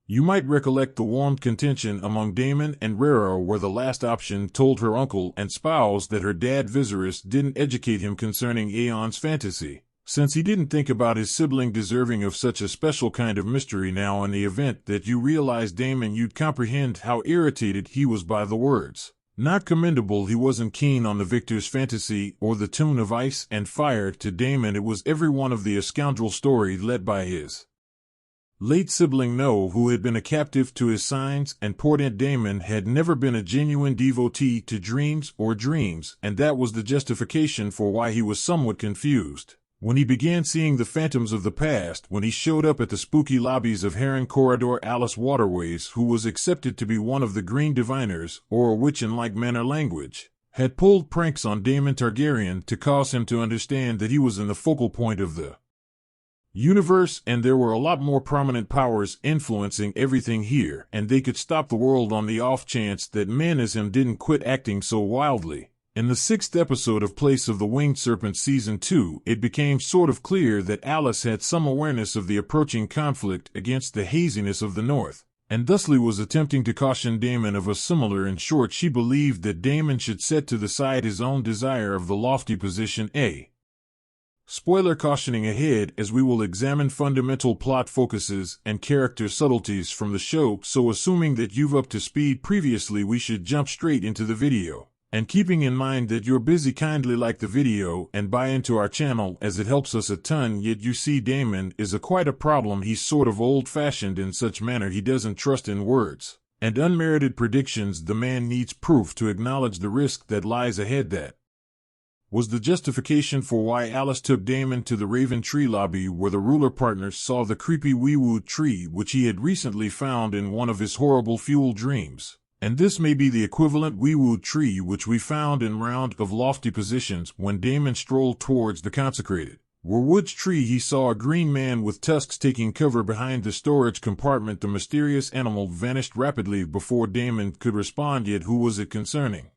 You might recollect the warm contention among Daemon and Rhaera where the last option told her uncle and spouse that her dad Viserys didn't educate him concerning Aeon's fantasy, since he didn't think about his sibling deserving of such a special kind of mystery. Now in the event that you realized Daemon, you'd comprehend how irritated he was by the words. Not commendable. He wasn't keen on the victor's fantasy or the tune of ice and fire. To Daemon it was every one of the a scoundrel story led by his late sibling No, who had been a captive to his signs and portent. Daemon had never been a genuine devotee to dreams, and that was the justification for why he was somewhat confused when he began seeing the phantoms of the past when he showed up at the spooky lobbies of Heron Corridor. Alice Waterways, who was accepted to be one of the Green Diviners, or a witch in like manner language, had pulled pranks on Daemon Targaryen to cause him to understand that he was in the focal point of the universe, and there were a lot more prominent powers influencing everything here, and they could stop the world on the off chance that men as him didn't quit acting so wildly. In the 6th episode of Place of the Winged Serpent Season 2, it became sort of clear that Alice had some awareness of the approaching conflict against the haziness of the North, and thusly was attempting to caution Daemon of a similar. In short, she believed that Daemon should set to the side his own desire of the lofty position. Spoiler cautioning ahead, as we will examine fundamental plot focuses and character subtleties from the show, so assuming that you've up to speed previously, we should jump straight into the video. And keeping in mind that you're busy, kindly like the video and buy into our channel as it helps us a ton. Yet you see, Daemon is quite a problem. He's sort of old-fashioned in such manner he doesn't trust in words and unmerited predictions. The man needs proof to acknowledge the risk that lies ahead. That was the justification for why Alice took Daemon to the Raven Tree lobby, where the ruler partners saw the creepy weewood tree which he had recently found in one of his horrible fuel dreams. And this may be the equivalent weewood tree which we found in round of lofty positions when Daemon strolled towards the consecrated Woods tree. He saw a green man with tusks taking cover behind the storage compartment. The mysterious animal vanished rapidly before Daemon could respond. Yet who was it concerning?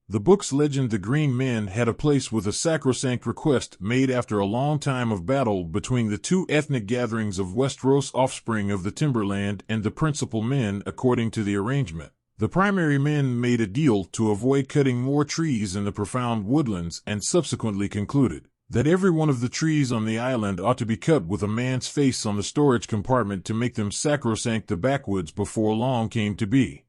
The book's legend. The Green Men had a place with a sacrosanct request made after a long time of battle between the two ethnic gatherings of Westeros, offspring of the Timberland, and the principal men. According to the arrangement, the primary men made a deal to avoid cutting more trees in the profound woodlands, and subsequently concluded that every one of the trees on the island ought to be cut with a man's face on the storage compartment to make them sacrosanct. The backwoods before long came to be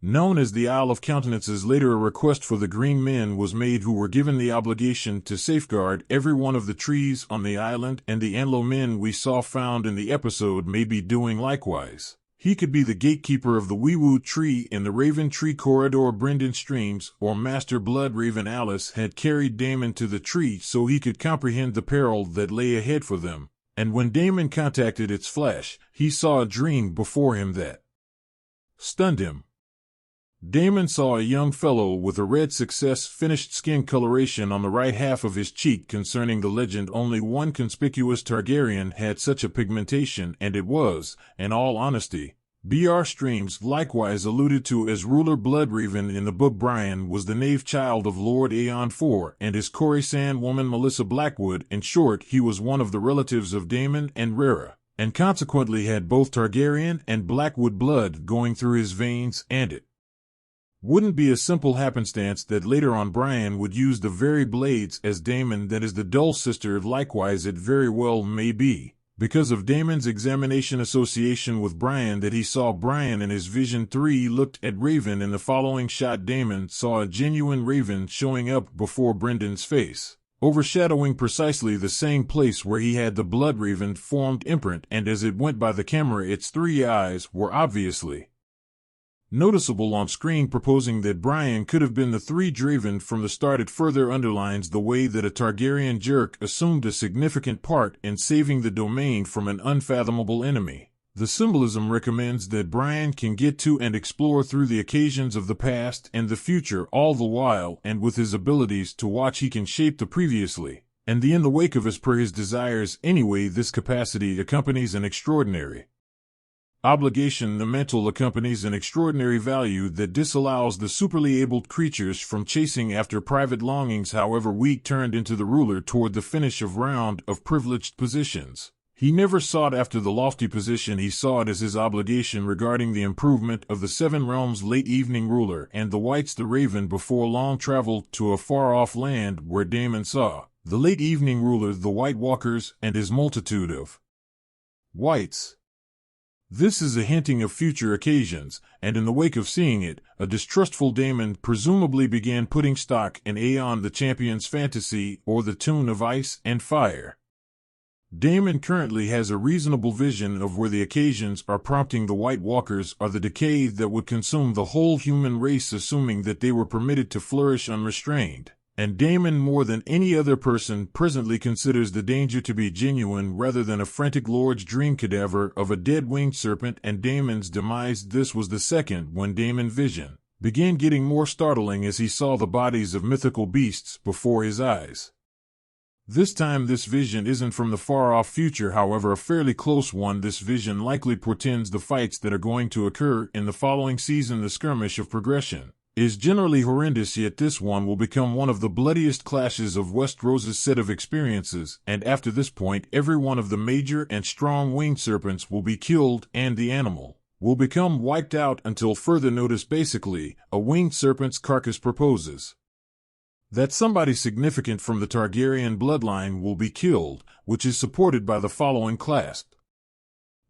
known as the Isle of Countenances. Later a request for the Green Men was made, who were given the obligation to safeguard every one of the trees on the island, and the Anlo men we saw found in the episode may be doing likewise. He could be the gatekeeper of the weewood tree in the Raven Tree corridor. Brynden Streams, or Master Blood Raven. Alice had carried Daemon to the tree so he could comprehend the peril that lay ahead for them, and when Daemon contacted its flesh, he saw a dream before him that stunned him. Daemon saw a young fellow with a red success finished skin coloration on the right half of his cheek. Concerning the legend, only one conspicuous Targaryen had such a pigmentation, and it was, in all honesty, Br. Streams, likewise alluded to as Ruler Bloodraven in the book. Brian was the knave child of Lord Aeon IV and his Coruscant woman Melissa Blackwood. In short, he was one of the relatives of Daemon and Rhaera, and consequently had both Targaryen and Blackwood blood going through his veins, and it wouldn't be a simple happenstance that later on Brian would use the very blades as Daemon that is the dull sister. Likewise, it very well may be because of Daemon's examination association with Brian that he saw Brian in his vision. 3 looked at Raven. In the following shot, Daemon saw a genuine Raven showing up before Brynden's face, overshadowing precisely the same place where he had the Blood Raven formed imprint, and as it went by the camera its 3 eyes were obviously noticeable on screen, proposing that Brian could have been the 3 Draven from the start. It further underlines the way that a Targaryen jerk assumed a significant part in saving the domain from an unfathomable enemy. The symbolism recommends that Brian can get to and explore through the occasions of the past and the future all the while, and with his abilities to watch he can shape the previously and the in the wake of as per his desires. Anyway, this capacity accompanies an extraordinary obligation. The mental accompanies an extraordinary value that disallows the superly abled creatures from chasing after private longings, however weak, turned into the ruler toward the finish of round of privileged positions. He never sought after the lofty position, he saw it as his obligation regarding the improvement of the Seven Realms' late evening ruler, and the Whites the Raven before long traveled to a far-off land where Daemon saw the late evening ruler, the White Walkers, and his multitude of Whites. This is a hinting of future occasions, and in the wake of seeing it, a distrustful Daemon presumably began putting stock in Aeon the Champion's fantasy or the tune of ice and fire. Daemon currently has a reasonable vision of where the occasions are prompting the White Walkers are the decay that would consume the whole human race, assuming that they were permitted to flourish unrestrained. And Daemon, more than any other person presently, considers the danger to be genuine rather than a frantic lord's dream cadaver of a dead winged serpent, and Daemon's demise. This was the second when Daemon's vision began getting more startling as he saw the bodies of mythical beasts before his eyes. This time this vision isn't from the far-off future, however a fairly close one. This vision likely portends the fights that are going to occur in the following season. The skirmish of progression is generally horrendous, yet this one will become one of the bloodiest clashes of Westeros' set of experiences, and after this point every one of the major and strong winged serpents will be killed and the animal will become wiped out until further notice. Basically, a winged serpent's carcass proposes that somebody significant from the Targaryen bloodline will be killed, which is supported by the following clasp.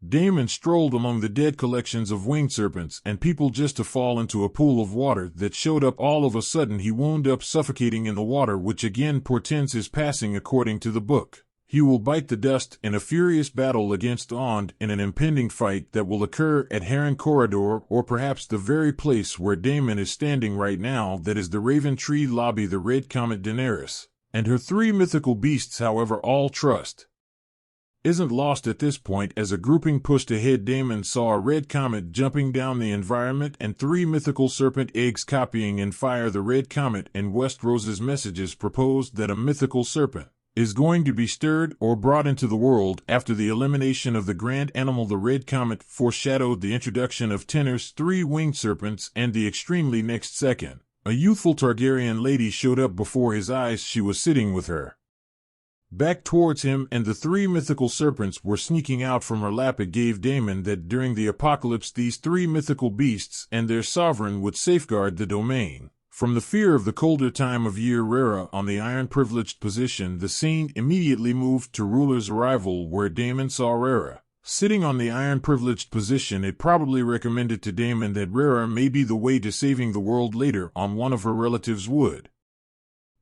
Daemon strolled among the dead collections of winged serpents and people just to fall into a pool of water that showed up. All of a sudden he wound up suffocating in the water, which again portends his passing according to the book. He will bite the dust in a furious battle against Ond in an impending fight that will occur at Heron Corridor, or perhaps the very place where Daemon is standing right now, that is the Raven Tree Lobby. The Red Comet Daenerys and her three mythical beasts, however, all trust isn't lost at this point. As a grouping pushed ahead, Daemon saw a red comet jumping down the environment and three mythical serpent eggs copying in fire the red comet, and Westeros's messages proposed that a mythical serpent is going to be stirred or brought into the world after the elimination of the grand animal. The red comet foreshadowed the introduction of Tenor's three winged serpents, and the extremely next second, a youthful Targaryen lady showed up before his eyes. She was sitting with her back towards him, and the three mythical serpents were sneaking out from her lap. It gave Daemon that during the apocalypse these three mythical beasts and their sovereign would safeguard the domain from the fear of the colder time of year. Rhaera on the iron-privileged position. The scene immediately moved to Ruler's arrival, where Daemon saw Rhaera sitting on the iron-privileged position. It probably recommended to Daemon that Rhaera may be the way to saving the world. Later on, one of her relatives would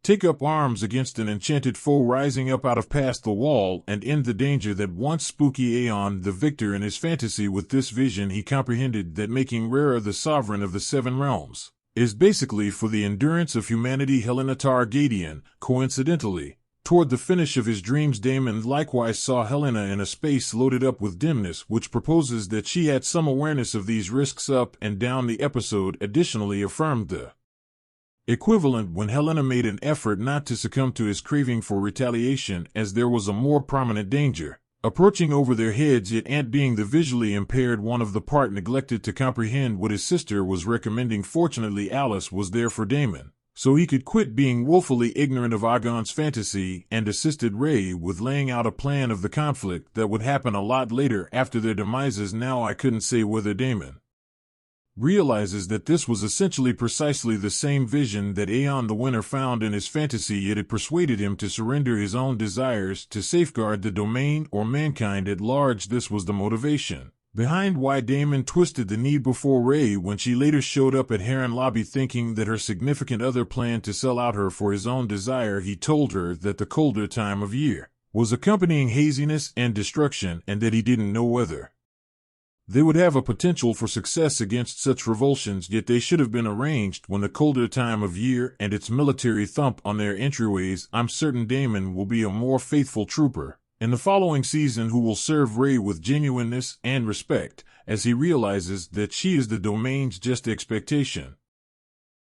take up arms against an enchanted foe rising up out of past the wall and end the danger that once spooky Aeon the victor in his fantasy. With this vision he comprehended that making Rhaera the sovereign of the Seven Realms is basically for the endurance of humanity. Helena Targaryen. Coincidentally, toward the finish of his dreams, Daemon likewise saw Helena in a space loaded up with dimness, which proposes that she had some awareness of these risks up and down the episode. Additionally affirmed the equivalent when Helena made an effort not to succumb to his craving for retaliation, as there was a more prominent danger approaching over their heads. Yet Ant, being the visually impaired one of the part, neglected to comprehend what his sister was recommending. Fortunately, Alice was there for Daemon, so he could quit being woefully ignorant of Aegon's fantasy, and assisted Rhae with laying out a plan of the conflict that would happen a lot later after their demises. Now I couldn't say whether Daemon realizes that this was essentially precisely the same vision that Aeon the Winter found in his fantasy, yet it persuaded him to surrender his own desires to safeguard the domain or mankind at large. This was the motivation behind why Daemon twisted the knee before Rhae when she later showed up at Heron Lobby, thinking that her significant other planned to sell out her for his own desire. He told her that the colder time of year was accompanying haziness and destruction, and that he didn't know whether they would have a potential for success against such revulsions, yet they should have been arranged when the colder time of year and its military thump on their entryways. I'm certain Daemon will be a more faithful trooper in the following season, who will serve Rhae with genuineness and respect, as he realizes that she is the domain's just expectation.